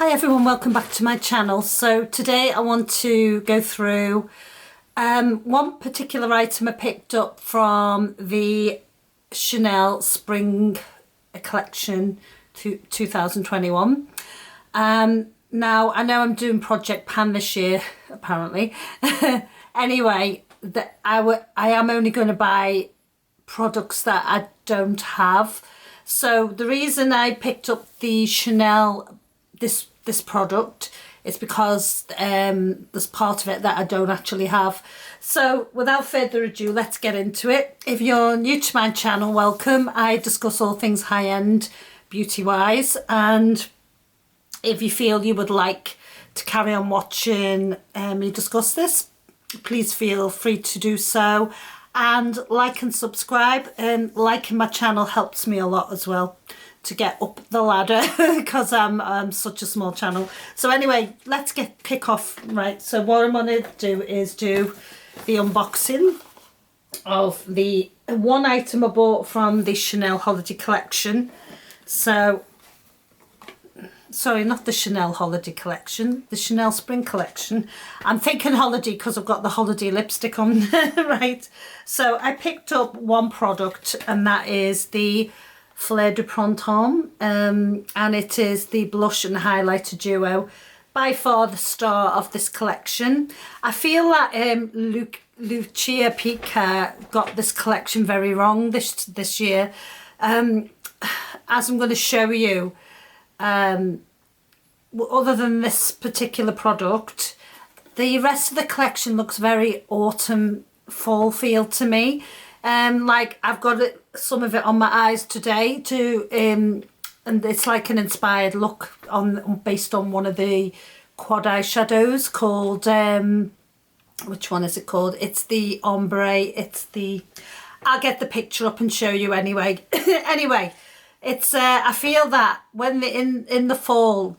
Hi everyone, welcome back to my channel. So today I want to go through one particular item I picked up from the Chanel Spring Collection 2021. Now I know I'm doing Project Pan this year apparently. Anyway, I am only going to buy products that I don't have. So the reason I picked up the Chanel this product is because there's part of it that I don't actually have. So without further ado, let's get into it. If you're new to my channel, welcome. I discuss all things high-end beauty wise, and if you feel you would like to carry on watching me discuss this, please feel free to do so, and like and subscribe. And liking my channel helps me a lot as well to get up the ladder because I'm such a small channel. So anyway, let's kick off. Right, so what I'm going to do is do the unboxing of the one item I bought from the Chanel Holiday Collection. So sorry, not the Chanel Holiday Collection, the Chanel Spring Collection. I'm thinking holiday because I've got the holiday lipstick on. Right, so I picked up one product, and that is the Fleur de Printemps, and it is the blush and highlighter duo. By far the star of this collection. I feel that Lucia Pica got this collection very wrong this year. As I'm going to show you, other than this particular product, the rest of the collection looks very autumn fall feel to me. Like I've got some of it on my eyes today too, and it's like an inspired look based on one of the quad eyeshadows called which one is it called? It's the Ombre. It's the, I'll get the picture up and show you anyway. Anyway, it's I feel that when in the fall,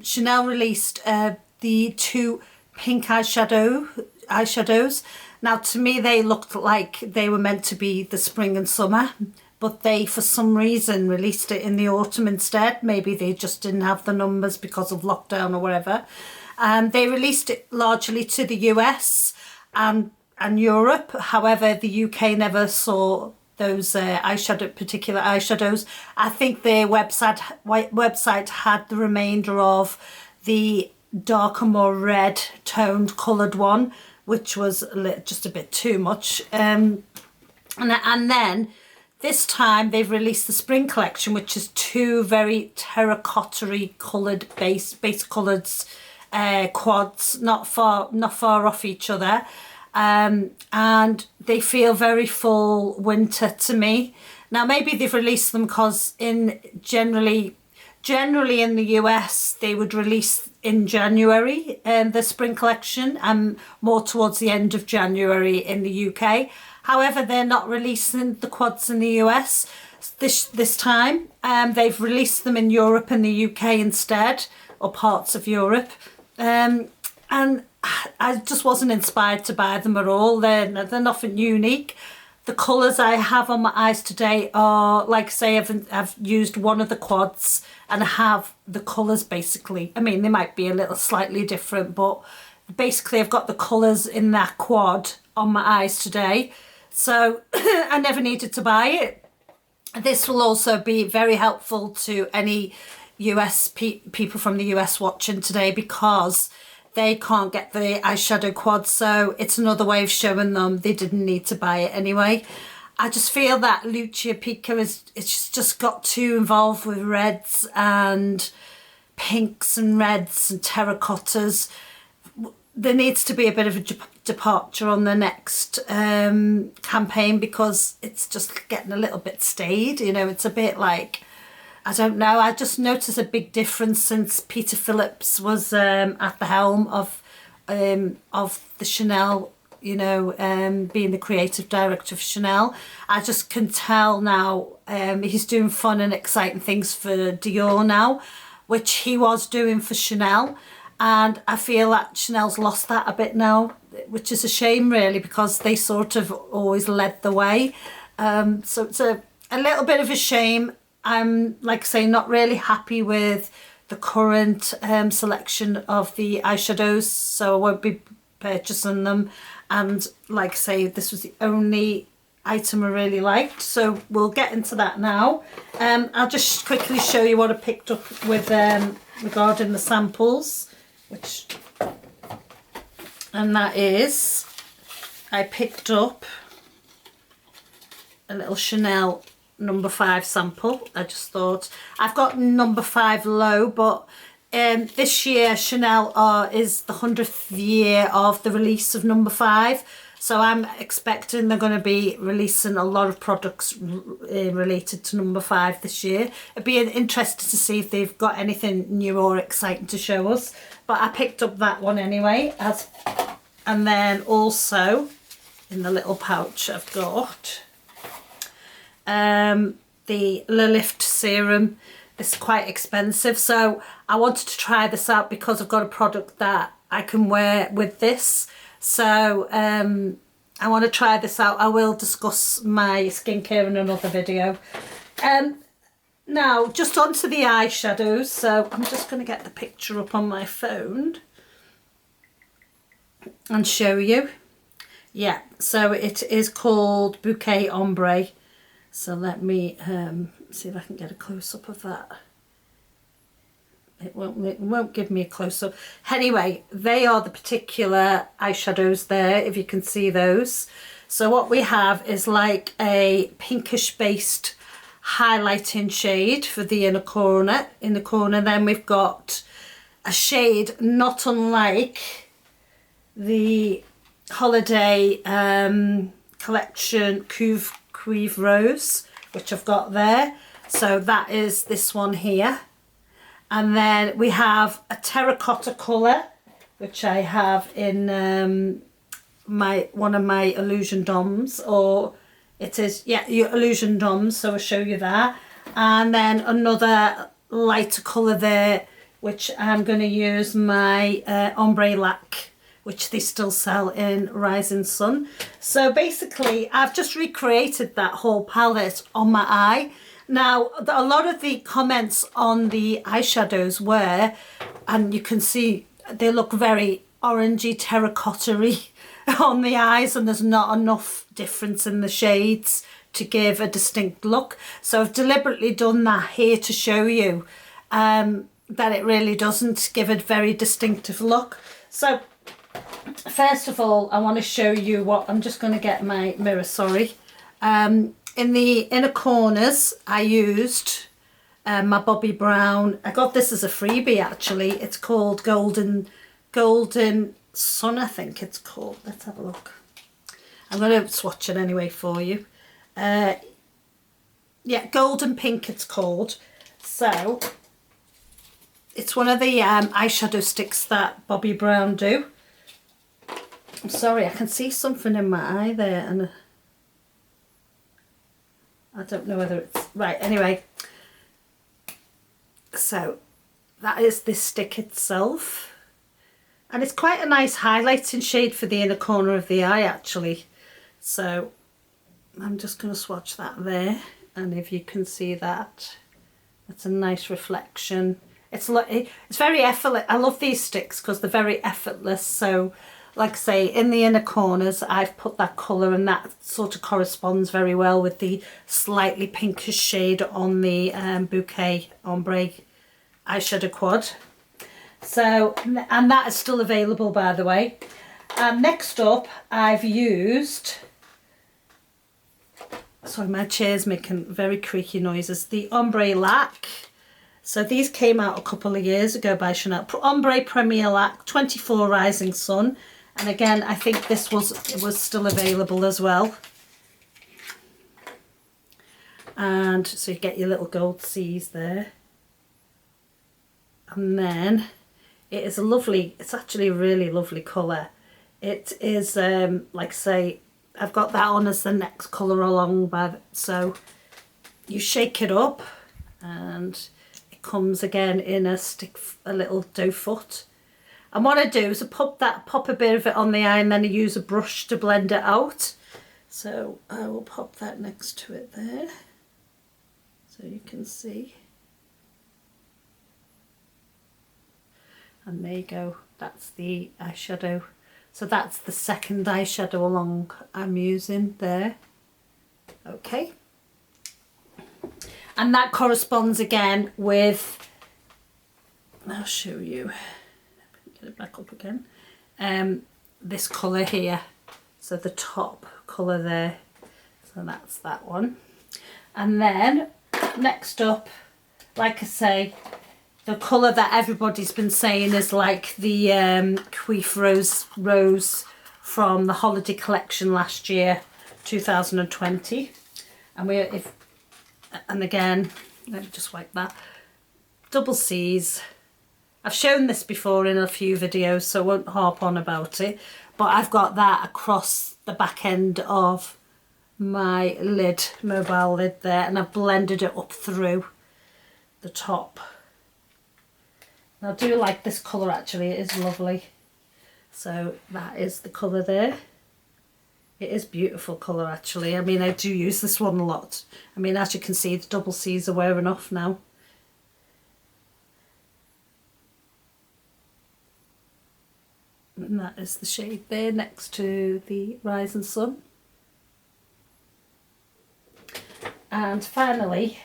Chanel released the two pink eyeshadows. Now, to me, they looked like they were meant to be the spring and summer, but they, for some reason, released it in the autumn instead. Maybe they just didn't have the numbers because of lockdown or whatever. They released it largely to the US and Europe. However, the UK never saw those particular eyeshadows. I think their website had the remainder of the darker, more red toned coloured one, which was just a bit too much. And then this time they've released the spring collection, which is two very terracotta-y coloured base colours, quads, not far off each other. And they feel very full winter to me. Now maybe they've released them because generally in the US they would release in January the spring collection, and more towards the end of January in the UK. However, they're not releasing the quads in the US this time. They've released them in Europe and the UK instead, or parts of Europe, and I just wasn't inspired to buy them at all. They're nothing unique. The colours I have on my eyes today are, like say, I've used one of the quads and I have the colours basically. I mean, they might be a little slightly different, but basically I've got the colours in that quad on my eyes today. So I never needed to buy it. This will also be very helpful to any US people from the US watching today, because they can't get the eyeshadow quad, so it's another way of showing them they didn't need to buy it anyway. I just feel that Lucia Pica it's just got too involved with reds and pinks and reds and terracottas. There needs to be a bit of a departure on the next campaign, because it's just getting a little bit staid. You know, it's a bit like, I don't know, I just noticed a big difference since Peter Phillips was at the helm of the Chanel, you know, being the creative director of Chanel. I just can tell now he's doing fun and exciting things for Dior now, which he was doing for Chanel. And I feel that Chanel's lost that a bit now, which is a shame really, because they sort of always led the way. So it's a little bit of a shame. I'm, like I say, not really happy with the current selection of the eyeshadows, so I won't be purchasing them. And like I say, this was the only item I really liked, so we'll get into that now. I'll just quickly show you what I picked up with regarding the samples, and that is, I picked up a little Chanel number 5 sample. I just thought, I've got number 5 low, but this year Chanel is the 100th year of the release of number 5, so I'm expecting they're going to be releasing a lot of products related to number 5 this year. It'd be interesting to see if they've got anything new or exciting to show us, but I picked up that one anyway. And then also in the little pouch I've got the Lift serum. This is quite expensive, so I wanted to try this out because I've got a product that I can wear with this. So I want to try this out. I will discuss my skincare in another video. Now just onto the eyeshadows. So I'm just going to get the picture up on my phone and show you. Yeah, so it is called Bouquet Ambre. So let me see if I can get a close-up of that. It won't give me a close-up. Anyway, they are the particular eyeshadows there, if you can see those. So what we have is like a pinkish based highlighting shade for the inner corner. In the corner, then we've got a shade not unlike the holiday collection Cuve Rose, which I've got there. So that is this one here. And then we have a terracotta colour, which I have in one of my Illusion Doms, or it is, yeah, your Illusion Doms, so I'll show you that. And then another lighter colour there, which I'm going to use my Ombre Laque, which they still sell in Rising Sun. So basically, I've just recreated that whole palette on my eye. Now, a lot of the comments on the eyeshadows were, and you can see they look very orangey, terracotta-y on the eyes, and there's not enough difference in the shades to give a distinct look. So I've deliberately done that here to show you that it really doesn't give a very distinctive look. So first of all, I want to show you what, I'm just going to get my mirror, sorry. In the inner corners, I used my Bobbi Brown. I got this as a freebie actually. It's called Golden Sun, I think it's called. Let's have a look. I'm going to swatch it anyway for you. Yeah, Golden Pink it's called. So it's one of the eyeshadow sticks that Bobbi Brown do. I'm sorry, I can see something in my eye there, and I don't know whether it's right. Anyway, so that is this stick itself, and it's quite a nice highlighting shade for the inner corner of the eye actually. So I'm just going to swatch that there, and if you can see that, it's a nice reflection. It's very effortless. I love these sticks because they're very effortless. So like I say, in the inner corners I've put that colour, and that sort of corresponds very well with the slightly pinkish shade on the Bouquet Ombre eyeshadow quad. So, and that is still available, by the way. Next up, I've used, sorry, my chair's making very creaky noises, the Ombre Laque. So these came out a couple of years ago by Chanel. Ombre Premier Laque 24 Rising Sun. And again, I think this was still available as well. And so you get your little gold C's there. And then it is a lovely, it's actually a really lovely colour. It is, like I say, I've got that on as the next colour along by, so you shake it up and it comes again in a little doe foot. And what I do is I pop a bit of it on the eye, and then I use a brush to blend it out. So I will pop that next to it there, so you can see. And there you go, that's the eyeshadow. So that's the second eyeshadow along I'm using there. Okay. And that corresponds again with, I'll show you, get it back up again, this colour here. So the top colour there, so that's that one. And then next up, like I say, the colour that everybody's been saying is like the Queef Rose from the holiday collection last year, 2020. And again, let me just wipe that. Double C's. I've shown this before in a few videos, so I won't harp on about it. But I've got that across the back end of my lid, mobile lid there, and I've blended it up through the top. And I do like this colour actually, it is lovely. So that is the colour there. It is beautiful colour actually. I mean, I do use this one a lot. I mean, as you can see, the double C's are wearing off now. And that is the shade there next to the Rising Sun. And finally,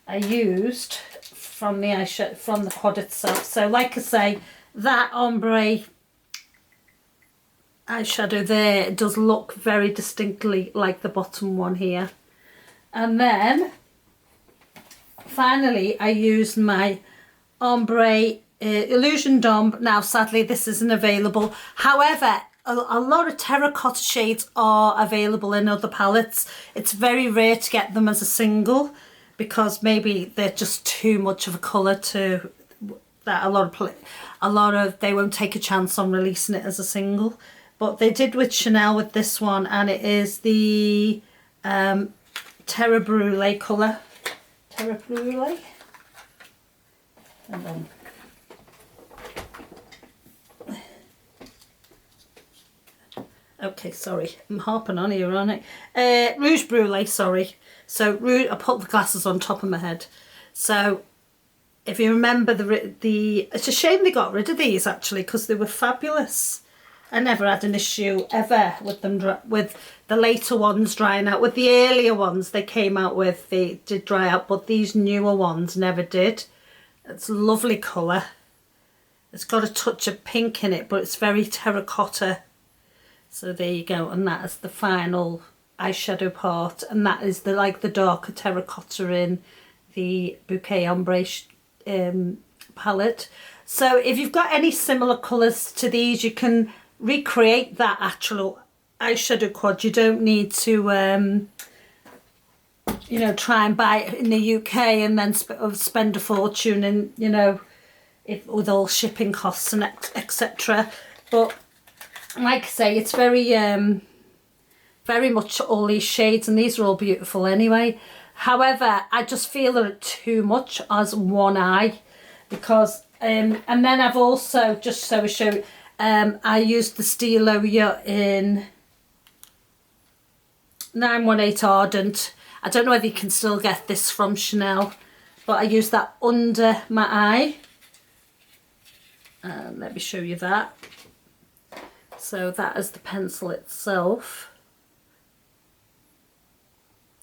I used from the eyeshadow, from the quad itself. So like I say, that ombre eyeshadow there does look very distinctly like the bottom one here. And then finally I used my ombre Illusion D'Ombre. Now sadly this isn't available, however a lot of terracotta shades are available in other palettes. It's very rare to get them as a single because maybe they're just too much of a colour to that a lot of they won't take a chance on releasing it as a single. But they did with Chanel with this one, and it is the Terra Brulee colour. Terra Brulee. And then okay, sorry, I'm harping on here, aren't I? Rouge Brulee, sorry. So Rouge, I put the glasses on top of my head. So if you remember it's a shame they got rid of these actually because they were fabulous. I never had an issue ever with them, with the later ones drying out. With the earlier ones they came out with, they did dry out, but these newer ones never did. It's a lovely colour. It's got a touch of pink in it, but it's very terracotta. So there you go, and that is the final eyeshadow part, and that is the like the darker terracotta in the Bouquet Ambre palette. So if you've got any similar colours to these, you can recreate that actual eyeshadow quad. You don't need to you know, try and buy it in the UK and then spend a fortune and, you know, with all shipping costs and etc. But like I say, it's very very much all these shades, and these are all beautiful anyway. However, I just feel that it's too much as one eye because and then I've also, just so I show you, I used the Estee Lauder in 918 Ardent. I don't know whether you can still get this from Chanel, but I used that under my eye. Let me show you that. So that is the pencil itself.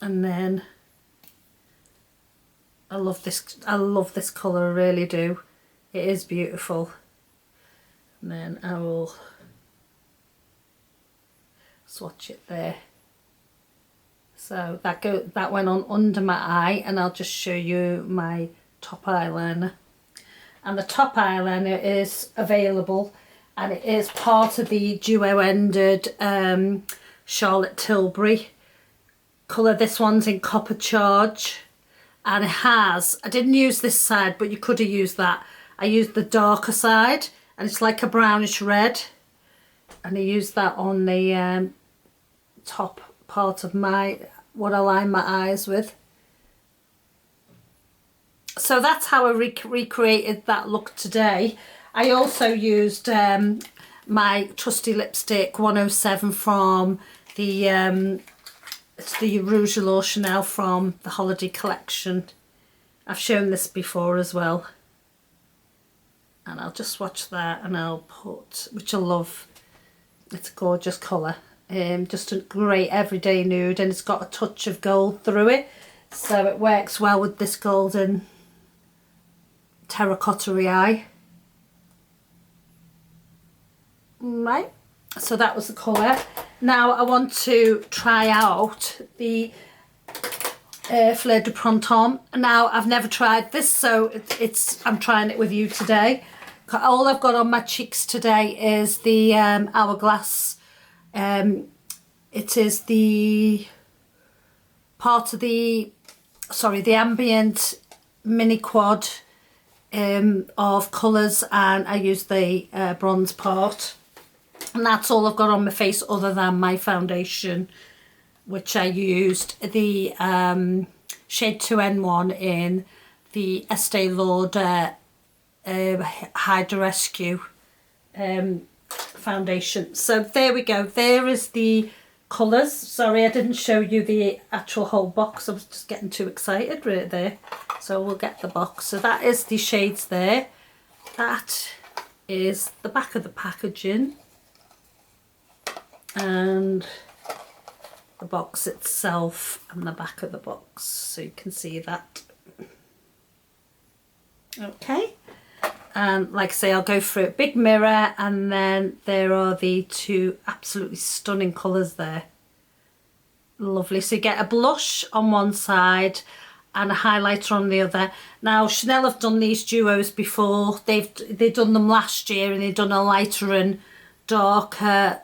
And then I love this colour, I really do. It is beautiful. And then I will swatch it there. So that went on under my eye, and I'll just show you my top eyeliner. And the top eyeliner is available, and it is part of the duo-ended Charlotte Tilbury colour. This one's in Copper Charge, and it has, I didn't use this side, but you could have used that. I used the darker side, and it's like a brownish red, and I used that on the top part of what I line my eyes with. So that's how I recreated that look today. I also used my trusty lipstick 107 from the it's the Rouge Allure Chanel from the holiday collection. I've shown this before as well. And I'll just swatch that, and I'll put, which I love, it's a gorgeous colour. Just a great everyday nude, and it's got a touch of gold through it, so it works well with this golden terracotta eye. Right, so that was the colour. Now I want to try out the Fleur de Printemps. Now I've never tried this, so I'm trying it with you today. All I've got on my cheeks today is the Hourglass. It is the part of the Ambient Mini Quad of colours, and I use the bronze part. And that's all I've got on my face other than my foundation, which I used the shade 2N1 in the Estee Lauder Hydra Rescue foundation. So there we go. There is the colours. Sorry, I didn't show you the actual whole box. I was just getting too excited right there. So we'll get the box. So that is the shades there. That is the back of the packaging. And the box itself and the back of the box, so you can see that. Okay, and like I say, I'll go through it. Big mirror, and then there are the two absolutely stunning colours there. Lovely. So you get a blush on one side and a highlighter on the other. Now Chanel have done these duos before. They've done them last year, and they've done a lighter and darker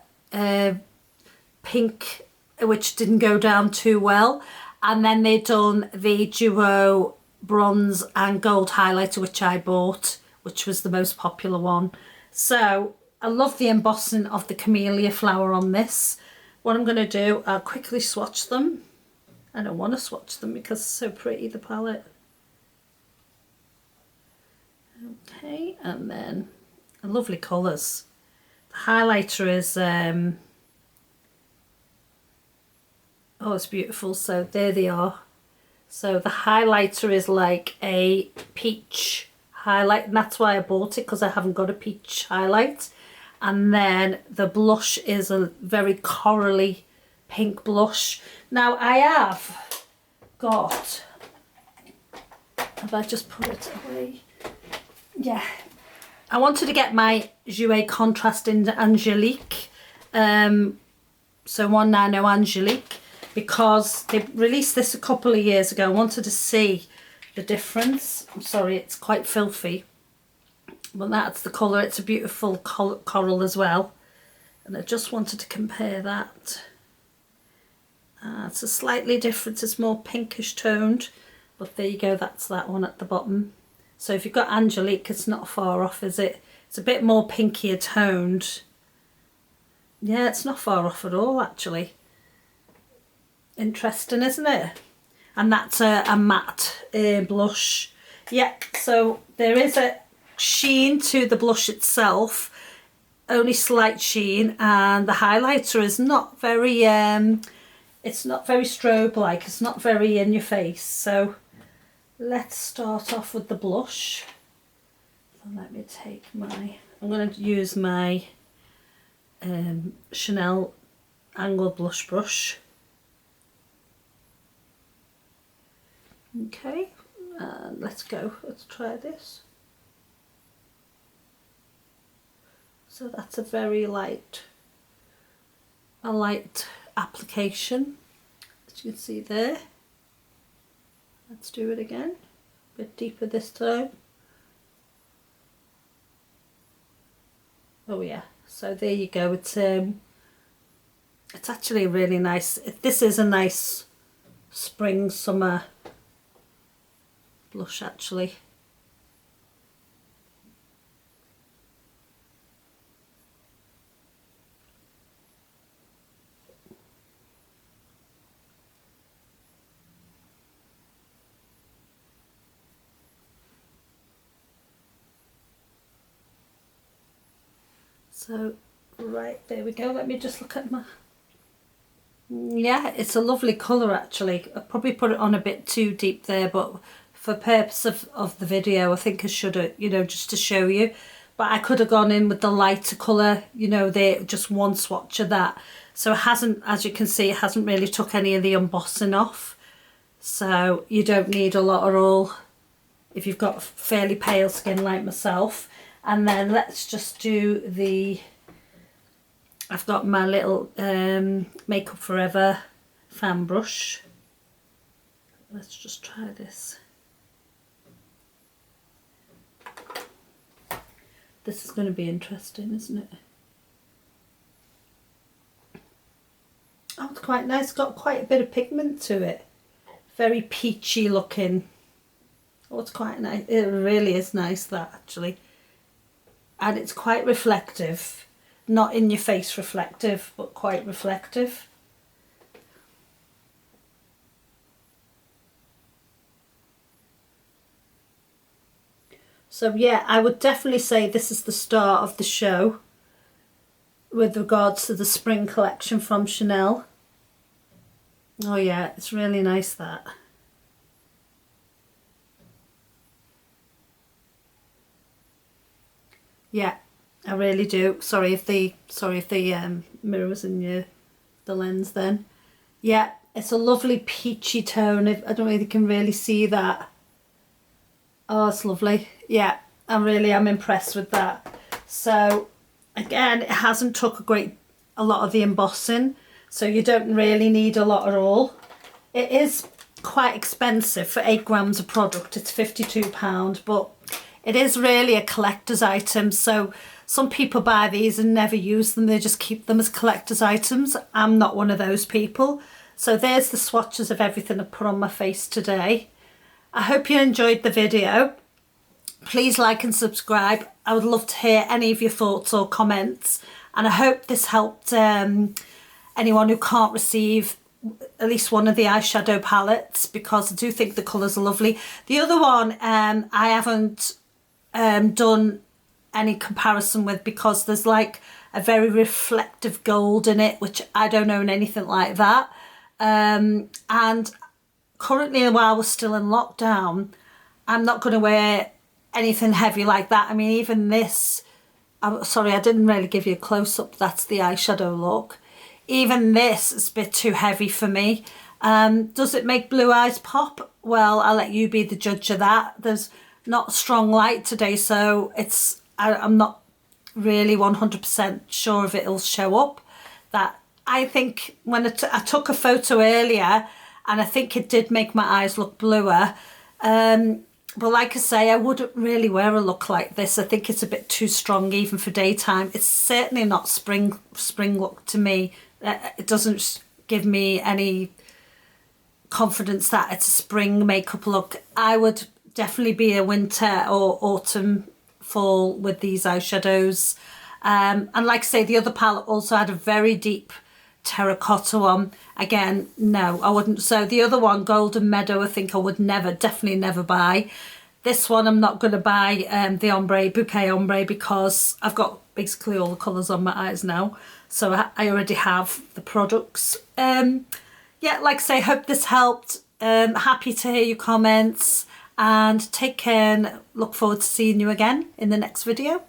pink, which didn't go down too well, and then they done the duo bronze and gold highlighter, which I bought, which was the most popular one. So I love the embossing of the camellia flower on this. What I'm going to do, I'll quickly swatch them. I don't want to swatch them because it's so pretty, the palette. Okay, and then lovely colours. The highlighter is oh, it's beautiful. So there they are. So the highlighter is like a peach highlight, and that's why I bought it, because I haven't got a peach highlight. And then the blush is a very corally pink blush. Now I have got, have I just put it away? Yeah. I wanted to get my Jouer contrast into Angelique. So 190 Angelique, because they released this a couple of years ago. I wanted to see the difference. I'm sorry, it's quite filthy, but that's the colour. It's a beautiful coral as well, and I just wanted to compare that. It's a slightly different, it's more pinkish toned, but there you go, that's that one at the bottom. So if you've got Angelique, it's not far off, is it? It's a bit more pinkier toned. Yeah, it's not far off at all, actually. Interesting, isn't it? And that's a matte blush. Yeah, so there is a sheen to the blush itself, only slight sheen, and the highlighter is not very it's not very strobe like, it's not very in your face. So let's start off with the blush. So let me take my, I'm going to use my Chanel angled blush brush. Okay, and let's go, let's try this. So that's a very light, application, as you can see there. Let's do it again, a bit deeper this time. Oh yeah, so there you go. It's actually really nice. This is a nice spring summer blush actually. So right, there we go. Let me just look at my, yeah, it's a lovely colour actually. I probably put it on a bit too deep there, but for purpose of the video, I think I should have, you know, just to show you. But I could have gone in with the lighter colour, you know, just one swatch of that. So it hasn't, as you can see, it hasn't really took any of the embossing off. So you don't need a lot at all if you've got fairly pale skin like myself. And then let's just do the, I've got my little Makeup Forever fan brush. Let's just try this. This is going to be interesting, isn't it? Oh, it's quite nice. Got quite a bit of pigment to it. Very peachy looking. Oh, it's quite nice. It really is nice, that, actually. And it's quite reflective. Not in your face reflective, but quite reflective. So yeah, I would definitely say this is the start of the show with regards to the spring collection from Chanel. Oh yeah, it's really nice, that. Yeah, I really do. Sorry if the mirror was in the lens then. Yeah, it's a lovely peachy tone. I don't know if you can really see that. Oh, it's lovely. Yeah, I really am impressed with that. So again, it hasn't took a lot of the embossing, so you don't really need a lot at all. It is quite expensive for 8 grams of product. It's £52, but it is really a collector's item. So some people buy these and never use them. They just keep them as collector's items. I'm not one of those people. So there's the swatches of everything I put on my face today. I hope you enjoyed the video. Please like and subscribe. I would love to hear any of your thoughts or comments. And I hope this helped anyone who can't receive at least one of the eyeshadow palettes, because I do think the colours are lovely. The other one I haven't done any comparison with, because there's like a very reflective gold in it, which I don't own anything like that. And currently, while we're still in lockdown, I'm not going to wear anything heavy like that. I mean, even this, I'm sorry, I didn't really give you a close-up. That's the eyeshadow look. Even this is a bit too heavy for me. Does it make blue eyes pop? Well, I'll let you be the judge of that. There's not strong light today, so I'm not really 100% sure if it'll show up. That I think when I took a photo earlier, and I think it did make my eyes look bluer. But like I say, I wouldn't really wear a look like this. I think it's a bit too strong even for daytime. It's certainly not spring look to me. It doesn't give me any confidence that it's a spring makeup look. I would definitely be a winter or autumn, fall with these eyeshadows. And like I say, the other palette also had a very deep terracotta one. Again, no, I wouldn't. So the other one, Golden Meadow, I think I would definitely never buy. This one I'm not going to buy, the Ombre, Bouquet Ambre, because I've got basically all the colours on my eyes now. So I already have the products. Yeah, like I say, hope this helped. Happy to hear your comments, and take care, and look forward to seeing you again in the next video.